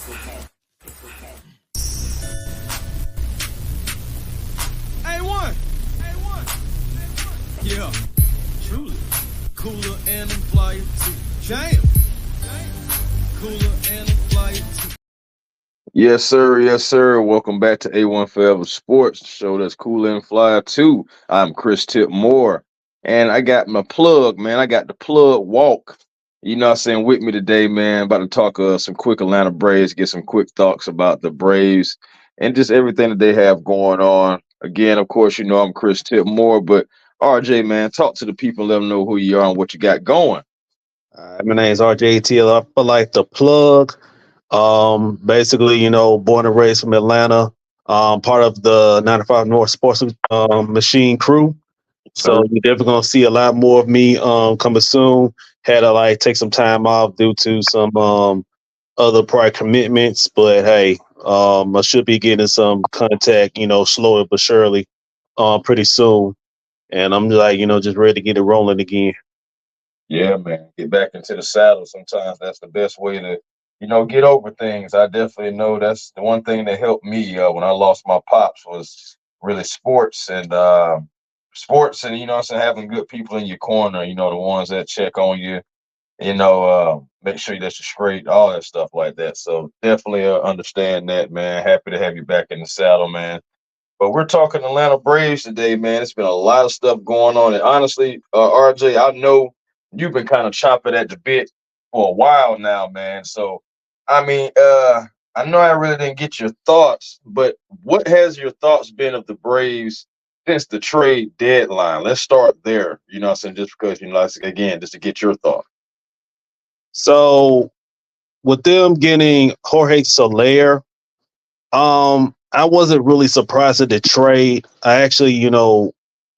A1. Yeah, truly. Cooler and I'm flyer too. Jam. Cooler and I'm flyer too. Yes, sir. Yes, sir. Welcome back to A1 Forever Sports, the show that's cool and fly too. I'm Chris Tip Moore, and I got my plug, man. I got the plug walk. You know what I'm saying, with me today, man. About to talk some quick Atlanta Braves, get some quick thoughts about the Braves and just everything that they have going on. Again, of course, you know I'm Chris Tip Moore, but RJ, man, talk to the people, let them know who you are and what you got going. My name is RJTL. I feel like the plug. Basically, born and raised from Atlanta. Part of the 95 North Sports Machine crew. So you're definitely gonna see a lot more of me coming soon. Had to take some time off due to some other prior commitments, but hey, I should be getting some contact, slowly but surely, pretty soon. And I'm just ready to get it rolling again. Yeah, man. Get back into the saddle. Sometimes that's the best way to, get over things. I definitely know that's the one thing that helped me when I lost my pops was really sports and what I'm saying, having good people in your corner, the ones that check on you, make sure that you're straight, all that stuff like that. So definitely understand that, man. Happy to have you back in the saddle, man. But we're talking Atlanta Braves today, man. It's been a lot of stuff going on. And honestly, RJ, I know you've been kind of chomping at the bit for a while now, man. So, I know I really didn't get your thoughts, but what has your thoughts been of the Braves since the trade deadline? Let's start there, what I'm saying, just because, again, just to get your thought. So with them getting Jorge Soler, I wasn't really surprised at the trade. I actually, kind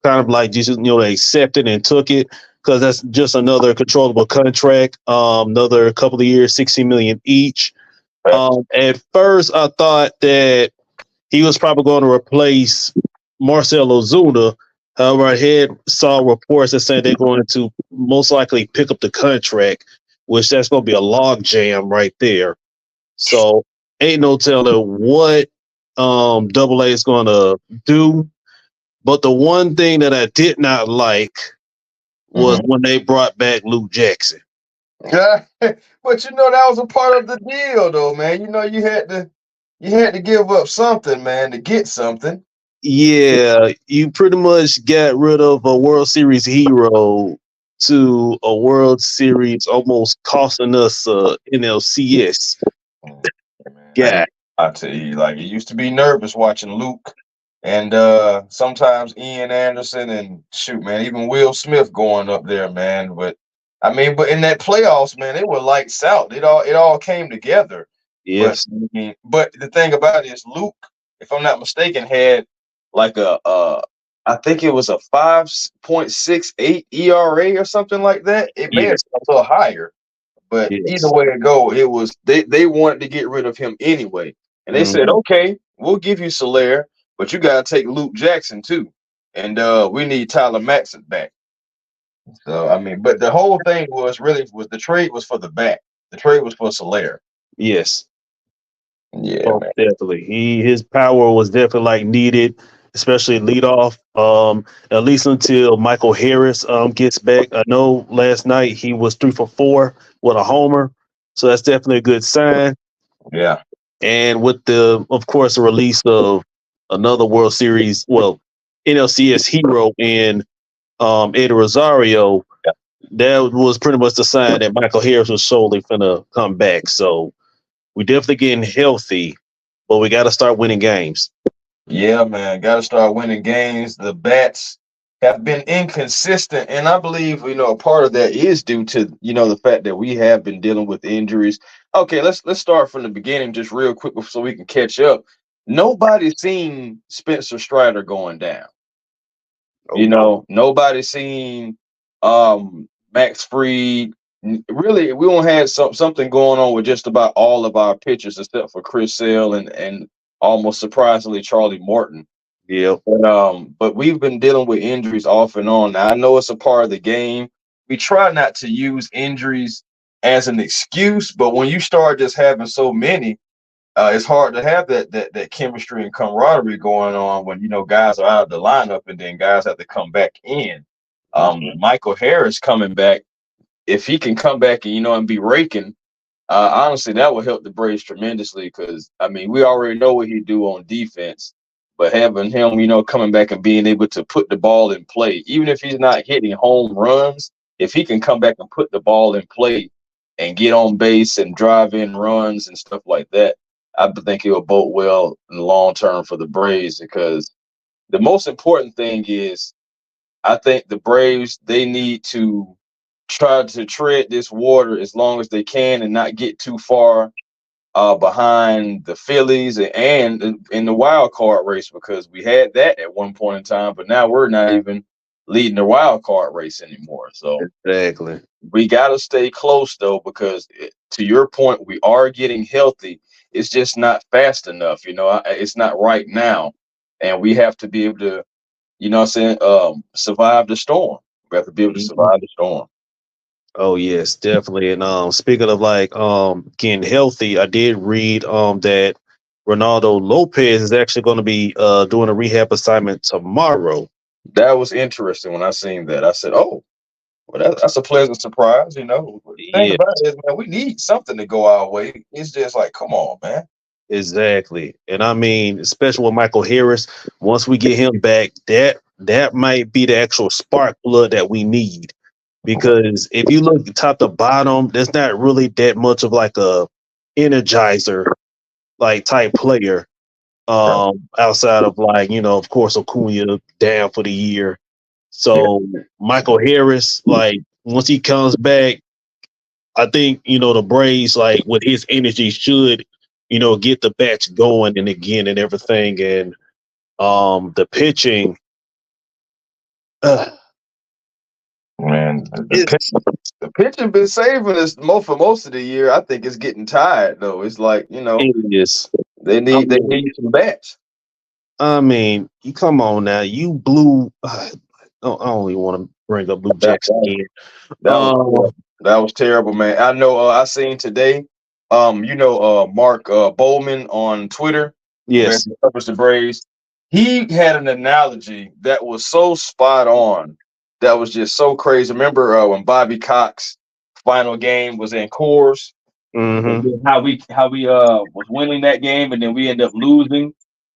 of just accepted and took it because that's just another controllable contract. Another couple of years, 60 million each. At first, I thought that he was probably going to replace Marcell Ozuna. However, I had saw reports that said they're going to most likely pick up the contract, which that's going to be a log jam right there. So ain't no telling what Double A is going to do. But the one thing that I did not like was when they brought back Luke Jackson. Yeah, but that was a part of the deal, though, man. You had to give up something, man, to get something. Yeah, you pretty much got rid of a World Series hero to a World Series almost costing us NLCS. Yeah, I tell you, it used to be nervous watching Luke and sometimes Ian Anderson and shoot, man, even Will Smith going up there, man. But in that playoffs, man, they were lights out. It all came together. Yes. But the thing about it is Luke, if I'm not mistaken, had I think it was a 5.68 ERA or something like that. It may have been a little higher, but either way it go, it was they wanted to get rid of him anyway. And they said, okay, we'll give you Soler, but you gotta take Luke Jackson too. And we need Tyler Maxson back. So but the whole thing was the trade was for the bat. The trade was for Soler. Yes. Yeah, man. Definitely. His power was definitely needed, especially leadoff. At least until Michael Harris gets back. I know last night he was 3 for 4 with a homer, so that's definitely a good sign. Yeah. And with the release of another World Series, NLCS hero in Eddie Rosario, that was pretty much the sign that Michael Harris was solely finna come back. So we definitely getting healthy, but we got to start winning games. Yeah, man, got to start winning games. The bats have been inconsistent, and I believe a part of that is due to the fact that we have been dealing with injuries. Okay, let's start from the beginning, just real quick, so we can catch up. Nobody's seen Spencer Strider going down. Nobody's seen Max Fried. Really, we don't have something going on with just about all of our pitchers except for Chris Sale and almost surprisingly Charlie Morton. Yeah. But we've been dealing with injuries off and on. Now, I know it's a part of the game. We try not to use injuries as an excuse, but when you start just having so many, it's hard to have that chemistry and camaraderie going on when guys are out of the lineup and then guys have to come back in. Michael Harris coming back, if he can come back and be raking, honestly, that will help the Braves tremendously because I mean we already know what he do on defense, but having him coming back and being able to put the ball in play, even if he's not hitting home runs, if he can come back and put the ball in play and get on base and drive in runs and stuff like that, I think it will bode well in the long term for the Braves because the most important thing is I think the Braves, they need to try to tread this water as long as they can and not get too far behind the Phillies and in the wild card race because we had that at one point in time, but now we're not even leading the wild card race anymore. So exactly, we got to stay close though because to your point, we are getting healthy. It's just not fast enough. It's not right now, and we have to be able to, survive the storm. We have to be able to survive the storm. Oh yes, definitely. And speaking of getting healthy, I did read that Ronaldo Lopez is actually going to be doing a rehab assignment tomorrow. That was interesting when I seen that. I said, "Oh, well, that's a pleasant surprise." The thing about it is, man, we need something to go our way. It's just like, come on, man. Exactly, and I mean, especially with Michael Harris, once we get him back, that might be the actual spark plug that we need. Because if you look top to bottom, there's not really that much of like a energizer like type player outside of of course Acuna down for the year. So Michael Harris, once he comes back, I think the Braves with his energy should get the bats going and again and everything, and the pitching. Man, the pitching been saving us for most of the year. I think it's getting tired though. It's like it is. They need some bats. I mean, you come on now. You blew. I don't even want to bring up Blue Jacks again. That was terrible, man. I know. I seen today. Mark Bowman on Twitter. Yes, covers the Braves. He had an analogy that was so spot on. That was just so crazy. Remember when Bobby Cox final game was in Coors? Mm-hmm. How we was winning that game and then we ended up losing.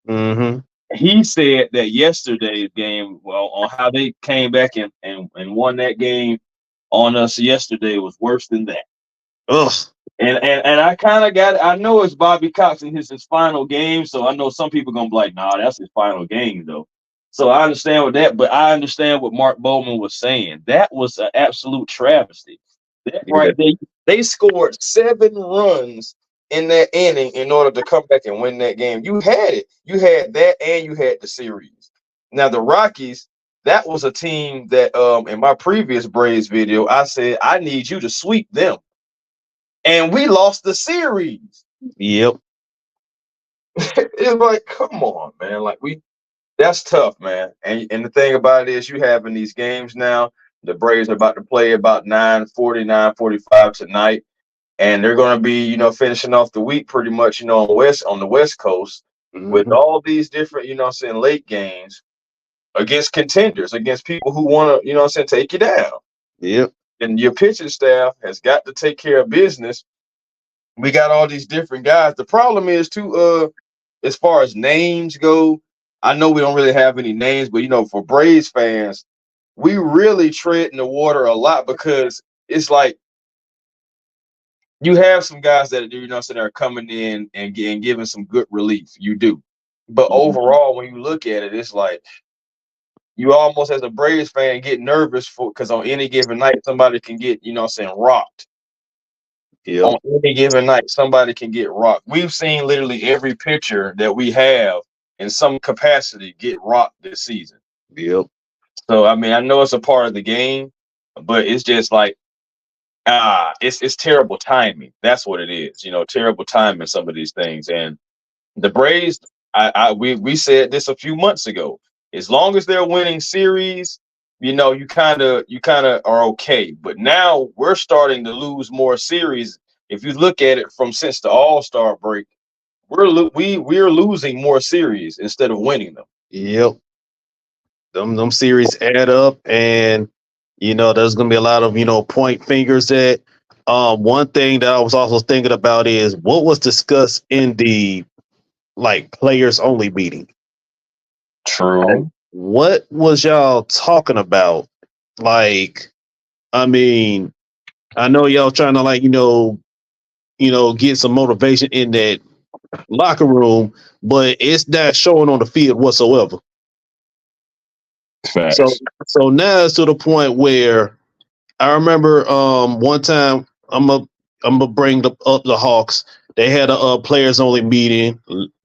Mm-hmm. He said that yesterday's game, on how they came back and won that game on us yesterday was worse than that. Ugh. And I kind of got it. I know it's Bobby Cox in his final game, so I know some people gonna be like, nah, that's his final game though. So I understand with that, but I understand what Mark Bowman was saying. That was an absolute travesty. Right there, they scored 7 runs in that inning in order to come back and win that game. You had it. You had that, and you had the series. Now the Rockies, that was a team that in my previous Braves video, I said I need you to sweep them, and we lost the series. Yep. It's like, come on, man. That's tough, man. And the thing about it is you having these games now. The Braves are about to play about 9:40, 9:45 tonight. And they're going to be, finishing off the week pretty much, on the West Coast with all these different, late games against contenders, against people who want to, take you down. Yep. And your pitching staff has got to take care of business. We got all these different guys. The problem is too, as far as names go, I know we don't really have any names, but for Braves fans, we really tread in the water a lot because it's like you have some guys that are coming in and giving some good relief. You do, but overall, when you look at it, it's like you almost, as a Braves fan, get nervous because on any given night somebody can get rocked. Yep. On any given night, somebody can get rocked. We've seen literally every pitcher that we have in some capacity get rocked this season. Yep. So, I mean, I know it's a part of the game, but it's just like, it's terrible timing. That's what it is. Terrible timing, some of these things. And the Braves, we said this a few months ago. As long as they're winning series, you kind of are okay. But now we're starting to lose more series. If you look at it from since the All-Star break, we're losing more series instead of winning them. Yep. Them series add up, and there's gonna be a lot of point fingers at. One thing that I was also thinking about is what was discussed in the players only meeting. True. What was y'all talking about? I mean, I know y'all trying to get some motivation in that locker room, but it's not showing on the field whatsoever. Facts. So now it's to the point where I remember one time I'm gonna bring up the Hawks. They had a players only meeting.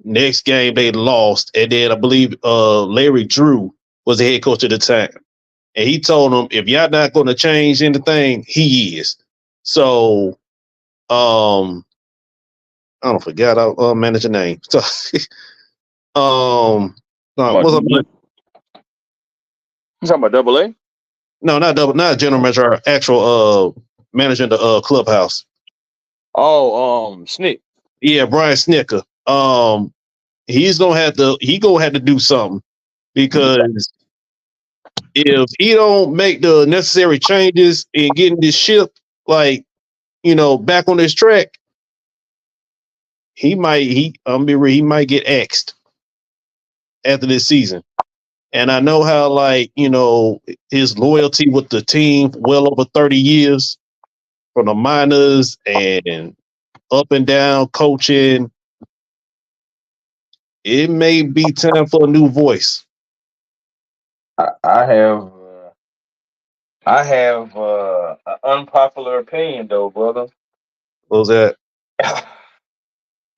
Next game they lost, and then I believe Larry Drew was the head coach at the time, and he told them if y'all not going to change anything, he is. So I don't forget I'll manage the name. So what's up? You talking about Double A? No, not general manager, actual managing the clubhouse. Oh, Snick. Yeah, Brian Snicker. He's gonna have to do something, because if he don't make the necessary changes in getting this ship back on this track, he might get axed after this season. And I know how his loyalty with the team well over 30 years from the minors and up and down coaching. It may be time for a new voice. I have an unpopular opinion though, brother. What was that?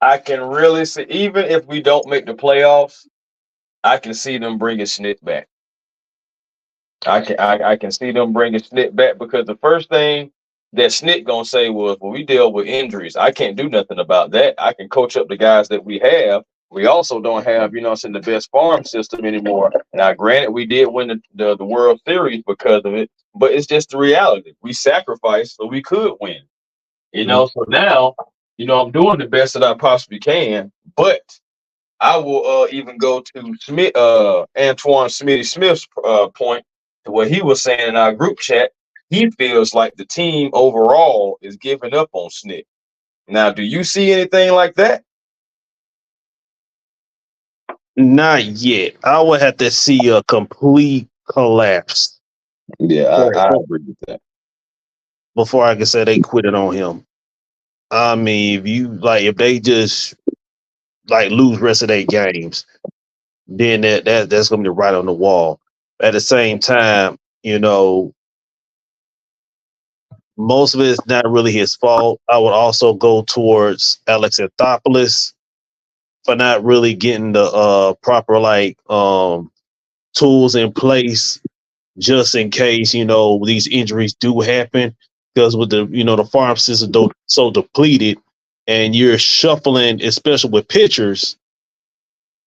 I can really see, even if we don't make the playoffs, I can see them bringing Snit back. I can see them bringing Snit back, because the first thing that Snit gonna say was, well, we deal with injuries. I can't do nothing about that. I can coach up the guys that we have. We also don't have, the best farm system anymore. Now, granted, we did win the World Series because of it, but it's just the reality. We sacrificed so we could win. So now, I'm doing the best that I possibly can, but I will even go to Smith, Antoine Smitty Smith's point, to what he was saying in our group chat. He feels like the team overall is giving up on Snit. Now, do you see anything like that? Not yet. I would have to see a complete collapse. Yeah, I agree with that. Before I can say they quit it on him. I mean, if they just lose rest of their games, then that's gonna be right on the wall. At the same time, most of it is not really his fault. I would also go towards Alex Anthopoulos for not really getting the proper tools in place, just in case these injuries do happen. Because with the farm system so depleted, and you're shuffling, especially with pitchers.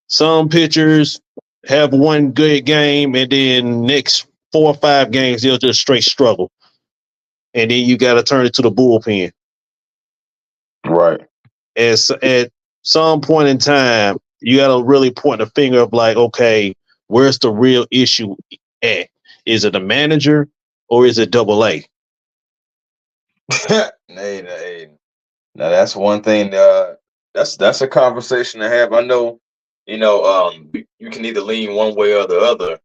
Some pitchers have one good game, and then next 4 or 5 games they'll just straight struggle, and then you got to turn it to the bullpen. Right. At some point in time, you got to really point the finger of okay, where's the real issue at? Is it the manager or is it Double A? Hey. Now that's one thing. That's a conversation to have. I know, you can either lean one way or the other,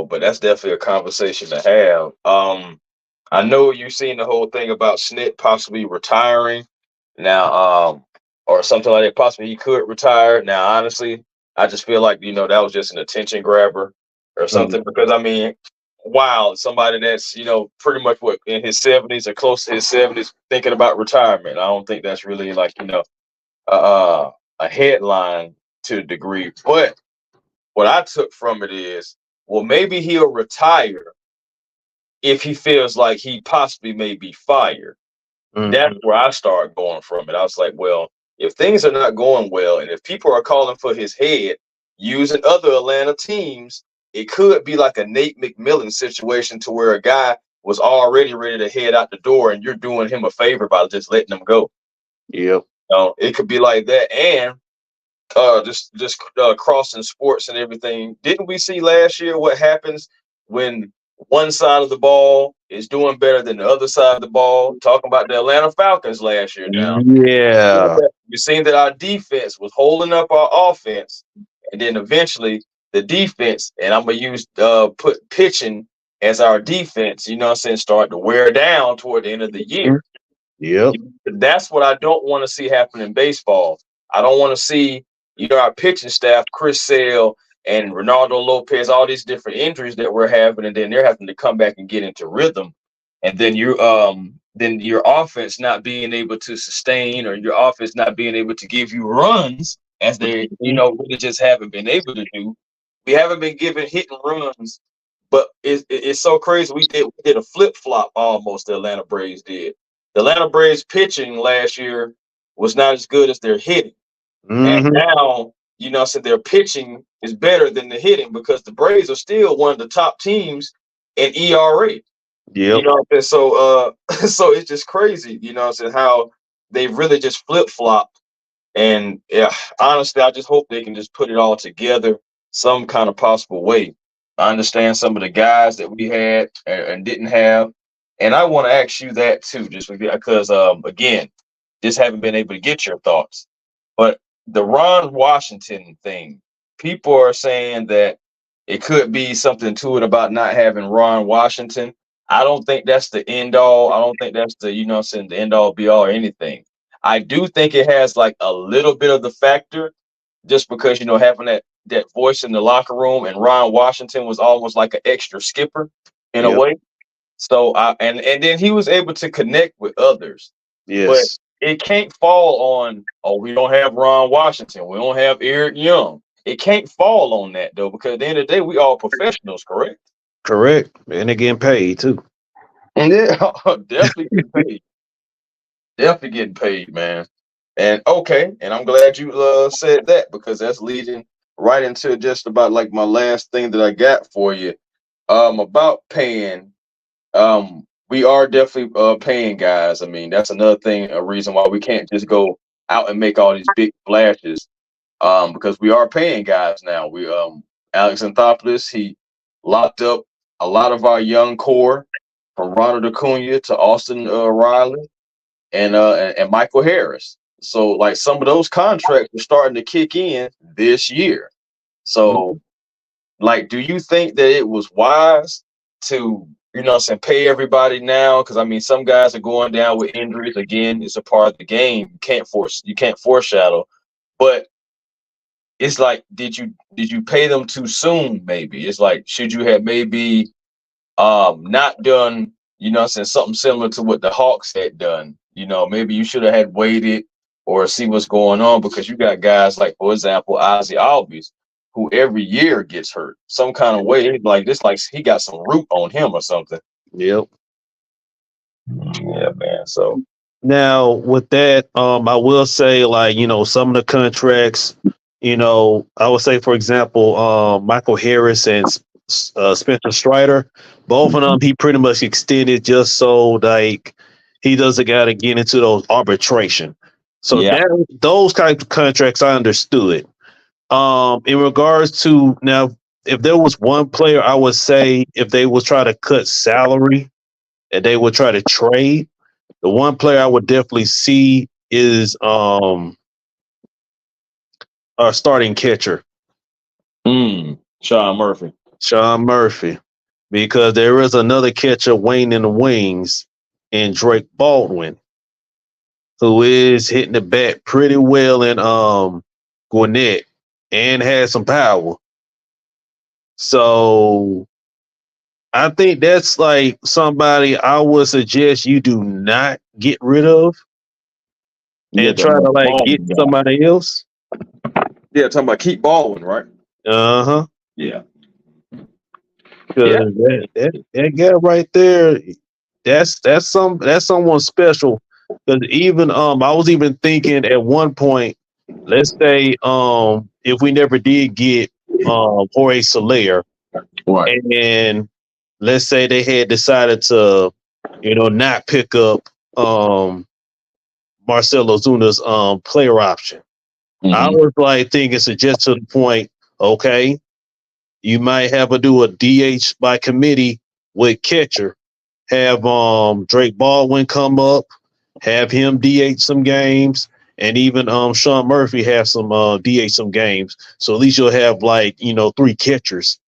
but that's definitely a conversation to have. I know you've seen the whole thing about Snit possibly retiring now, or something like that. Possibly he could retire. Now, honestly, I just feel like that was just an attention grabber or something, because I mean, wow, somebody that's pretty much in his 70s or close to his 70s thinking about retirement. I don't think that's really a headline to a degree. But what I took from it is, well, maybe he'll retire if he feels like he possibly may be fired. That's where I start going from it. I was like, well, if things are not going well, and if people are calling for his head using other Atlanta teams, it could be like a Nate McMillan situation, to where a guy was already ready to head out the door and you're doing him a favor by just letting him go. Yep. It could be like that, and just crossing sports and everything. Didn't we see last year what happens when one side of the ball is doing better than the other side of the ball? Talking about the Atlanta Falcons last year now. Yeah. We've seen that our defense was holding up our offense, and then eventually the defense, and I'm gonna use put pitching as our defense, you know what I'm saying, start to wear down toward the end of the year. Yep. That's what I don't want to see happen in baseball. I don't want to see, our pitching staff, Chris Sale and Ronaldo Lopez, all these different injuries that we're having, and then they're having to come back and get into rhythm. And then your offense not being able to sustain, or your offense not being able to give you runs as they, really just haven't been able to do. We haven't been given hit and runs, but it's so crazy. We did a flip flop almost. The Atlanta Braves did. The Atlanta Braves pitching last year was not as good as their hitting. And now, so their pitching is better than the hitting, because the Braves are still one of the top teams in ERA. Yep. So so it's just crazy, how they really just flip-flopped. And yeah, honestly, I just hope they can just put it all together some kind of possible way. I understand some of the guys that we had and didn't have. And I want to ask you that too, just because, again, just haven't been able to get your thoughts. But the Ron Washington thing, people are saying that it could be something to it about not having Ron Washington. I don't think that's the end all. I don't think that's the, the end all be all or anything. I do think it has like a little bit of the factor, just because, having that voice in the locker room, and Ron Washington was almost like an extra skipper in a way. So and then he was able to connect with others. Yes. But it can't fall on, we don't have Ron Washington, we don't have Eric Young. It can't fall on that though, because at the end of the day, we all professionals, correct? Correct. And they're getting paid too. Yeah, definitely getting paid. Definitely getting paid, man. And okay, and I'm glad you said that, because that's leading right into just about like my last thing that I got for you. About paying. We are definitely paying guys. I mean, that's another thing, a reason why we can't just go out and make all these big flashes. Because we are paying guys now. We Alex Anthopoulos, he locked up a lot of our young core, from Ronald Acuna to Austin Riley and Michael Harris. So like some of those contracts are starting to kick in this year. So like, do you think that it was wise to, pay everybody now? Because I mean, some guys are going down with injuries. Again, it's a part of the game. You can't foreshadow. But it's like, did you pay them too soon? Maybe it's like, should you have maybe not done, something similar to what the Hawks had done? Maybe you should have had waited or see what's going on, because you got guys like, for example, Ozzy Albies, who every year gets hurt some kind of way. Like this, like he got some root on him or something. Yep. Yeah, man. So now with that, I will say, like, some of the contracts, I would say, for example, Michael Harris and Spencer Strider, both of them, he pretty much extended just so like he doesn't got to get into those arbitration. So those kind of contracts I understood. In regards to now, if there was one player, I would say if they would try to cut salary and they would try to trade, the one player I would definitely see is our starting catcher, Sean Murphy. Sean Murphy, because there is another catcher waiting in the wings in Drake Baldwin, who is hitting the bat pretty well in Gwinnett and has some power. So I think that's like somebody I would suggest you do not get rid of and try to like get somebody else. Yeah, talking about Keith Baldwin, right? Uh-huh. Yeah. That guy right there, that's someone special. Because even I was even thinking at one point, let's say if we never did get Jorge Soler, right, and let's say they had decided to, not pick up Marcell Ozuna's player option. I was like thinking, suggest to the point, okay, you might have to do a DH by committee with catcher. Have Drake Baldwin come up, have him DH some games, and even Sean Murphy have some DH some games. So at least you'll have like 3 catchers.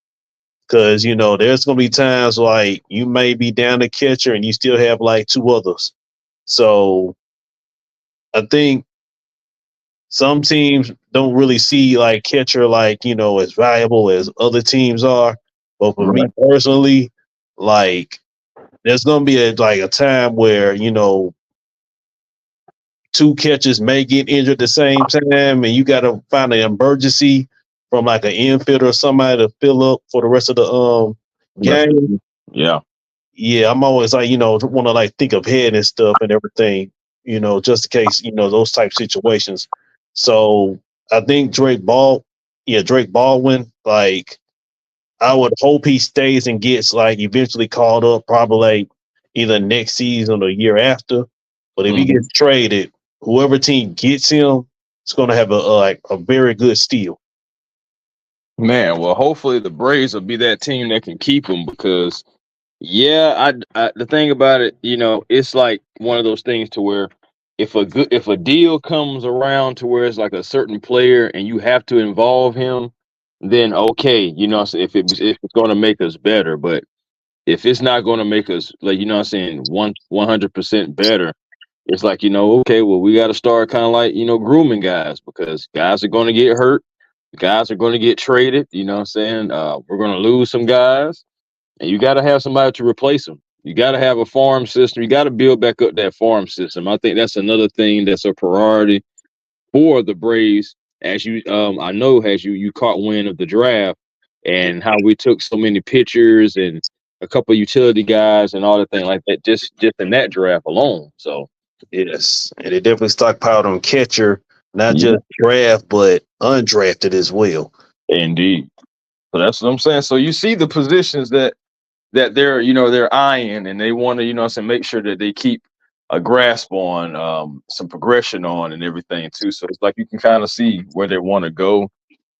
Because there's gonna be times like you may be down a catcher and you still have like 2 others. So I think some teams don't really see like catcher like as valuable as other teams are. But for me personally, like there's gonna be a time where 2 catchers may get injured at the same time, and you got to find an emergency from like an infielder or somebody to fill up for the rest of the game. Yeah, I'm always like want to like think ahead and stuff and everything, just in case those type situations. So I think Drake Baldwin, like I would hope he stays and gets like eventually called up, probably like either next season or year after. But if he gets traded, whoever team gets him, it's going to have a very good steal. Man, well, hopefully the Braves will be that team that can keep him because, the thing about it, it's like one of those things to where if a deal comes around to where it's like a certain player and you have to involve him, then okay, if it's going to make us better, but if it's not going to make us like 100% better, it's like okay, well we got to start kind of like grooming guys because guys are going to get hurt, guys are going to get traded. We're going to lose some guys, and you got to have somebody to replace them. You got to have a farm system. You got to build back up that farm system. I think that's another thing that's a priority for the Braves. As you, I know, as you caught wind of the draft and how we took so many pitchers and a couple of utility guys and all the thing like that, just in that draft alone. So yes, and they definitely stockpiled on catcher, not just draft but undrafted as well. Indeed. So that's what I'm saying. So you see the positions that they're eyeing, and they want to make sure that they keep a grasp on, some progression on, and everything too. So it's like you can kind of see where they want to go.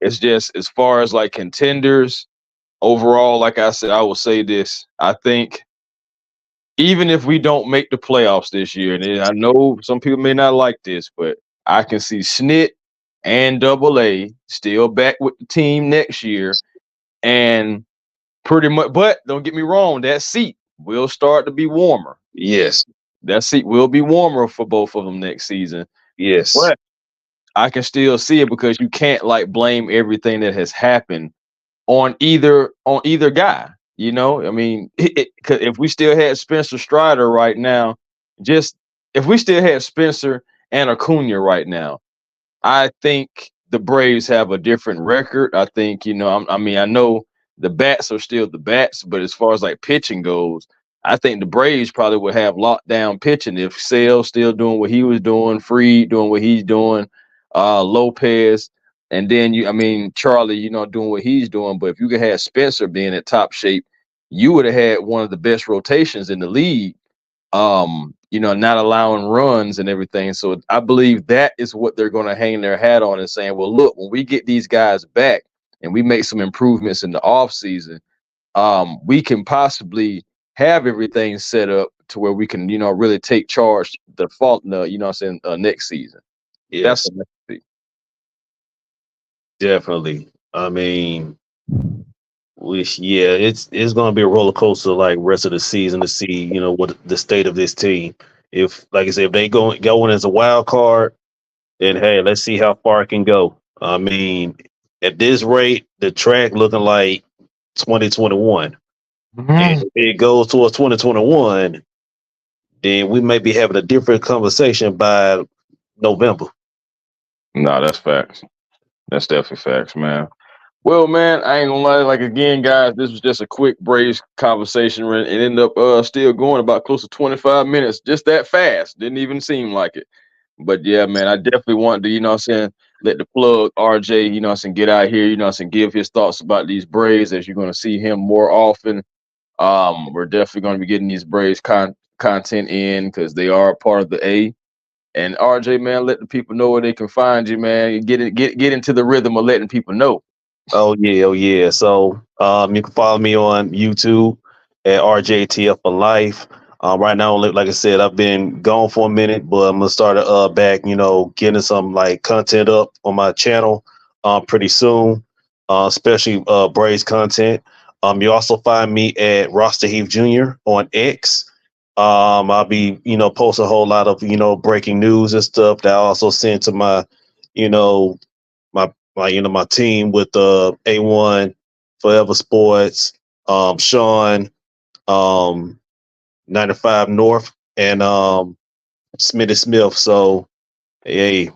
It's just as far as like contenders overall, like I said, I will say this: I think even if we don't make the playoffs this year, and I know some people may not like this, but I can see Snit and Double A still back with the team next year, and pretty much. But don't get me wrong, that seat will start to be warmer. Yes, that seat will be warmer for both of them next season. Yes, but I can still see it because you can't like blame everything that has happened on either guy. I mean, if we still had Spencer Strider right now, if we still had Spencer and Acuna right now, I think the Braves have a different record. I think, I know the bats are still the bats, but as far as like pitching goes, I think the Braves probably would have lockdown pitching if Sale still doing what he was doing, Fried doing what he's doing, Lopez, and then Charlie, doing what he's doing. But if you could have Spencer being at top shape, you would have had one of the best rotations in the league. Not allowing runs and everything. So I believe that is what they're going to hang their hat on and saying, well, look, when we get these guys back and we make some improvements in the offseason, we can possibly have everything set up to where we can, really take charge next season. Yes, definitely. I mean, it's going to be a roller coaster like rest of the season to see, what the state of this team. If, like I said, if they go in as a wild card, then hey, let's see how far it can go. I mean, at this rate, the track looking like 2021. And if it goes towards 2021, then we may be having a different conversation by November. No, that's facts. That's definitely facts, man. Well, man, I ain't gonna lie. Like again, guys, this was just a quick Braves conversation. It ended up still going about close to 25 minutes, just that fast. Didn't even seem like it. But yeah, man, I definitely wanted to, let the plug RJ, get out here, and give his thoughts about these Braves as you're gonna see him more often. We're definitely gonna be getting these Braves content in because they are a part of the A. And RJ, man, let the people know where they can find you, man. Get into the rhythm of letting people know. Oh yeah. So you can follow me on YouTube at RJTF for life. Right now, like I said, I've been gone for a minute, but I'm gonna start back, getting some like content up on my channel pretty soon, especially Braves content. You also find me at Roster Heath Jr. on X. I'll be, post a whole lot of, breaking news and stuff that I also send to my, my team with A1 Forever Sports, Sean, 95 North, and Smitty Smith. So hey,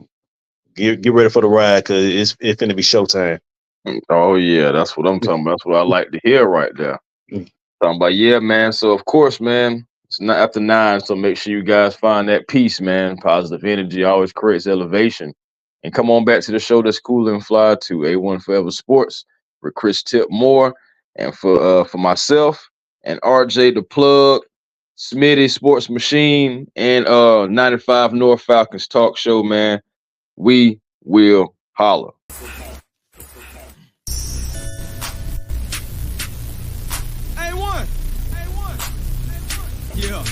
get ready for the ride because it's gonna be showtime. Oh yeah, that's what I'm talking about. That's what I like to hear right there. Talking about, yeah, man. So of course, man, it's not after 9, so make sure you guys find that peace, man. Positive energy always creates elevation. And come on back to the show that's cool and fly to A1 Forever Sports for Chris Tip Moore, and for myself and RJ the Plug, Smitty Sports Machine, and 95 North Falcons Talk Show, man. We will holler. A1. Yeah.